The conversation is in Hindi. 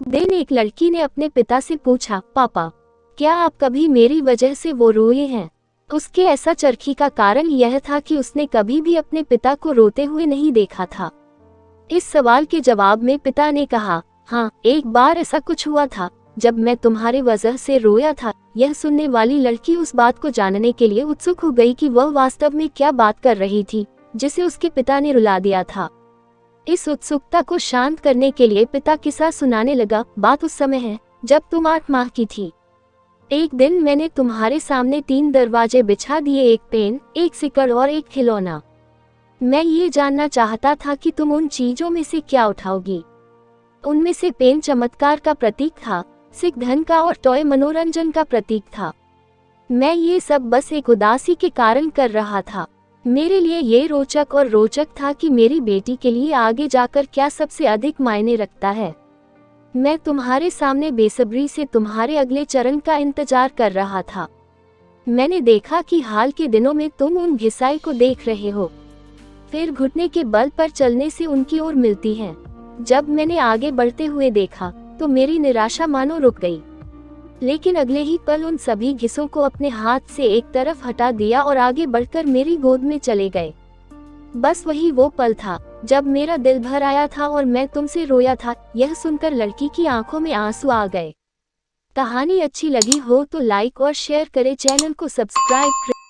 दिन एक लड़की ने अपने पिता से पूछा, पापा, क्या आप कभी मेरी वजह से वो रोए हैं? उसके ऐसा चरखी का कारण यह था कि उसने कभी भी अपने पिता को रोते हुए नहीं देखा था। इस सवाल के जवाब में पिता ने कहा, हाँ, एक बार ऐसा कुछ हुआ था जब मैं तुम्हारे वजह से रोया था। यह सुनने वाली लड़की उस बात को जानने के लिए उत्सुक हो गई कि वह वास्तव में क्या बात कर रही थी जिसे उसके पिता ने रुला दिया था। इस उत्सुकता को शांत करने के लिए पिता किस्सा सुनाने लगा। बात उस समय है जब तुम 8 माह की थी। एक दिन मैंने तुम्हारे सामने 3 दरवाजे बिछा दिए, एक पेन, एक सिकड़ और एक खिलौना। मैं ये जानना चाहता था कि तुम उन चीजों में से क्या उठाओगी। उनमें से पेन चमत्कार का प्रतीक था, सिक धन का और टॉय मनोरंजन का प्रतीक था। मैं ये सब बस एक उदासी के कारण कर रहा था। मेरे लिए ये रोचक और रोचक था कि मेरी बेटी के लिए आगे जाकर क्या सबसे अधिक मायने रखता है। मैं तुम्हारे सामने बेसब्री से तुम्हारे अगले चरण का इंतजार कर रहा था। मैंने देखा कि हाल के दिनों में तुम उन घिसाई को देख रहे हो, फिर घुटने के बल पर चलने से उनकी ओर मिलती हैं। जब मैंने आगे बढ़ते हुए देखा तो मेरी निराशा मानो रुक गई, लेकिन अगले ही पल उन सभी घिसों को अपने हाथ से एक तरफ हटा दिया और आगे बढ़कर मेरी गोद में चले गए। बस वही वो पल था जब मेरा दिल भर आया था और मैं तुमसे रोया था। यह सुनकर लड़की की आंखों में आंसू आ गए। कहानी अच्छी लगी हो तो लाइक और शेयर करें, चैनल को सब्सक्राइब करें।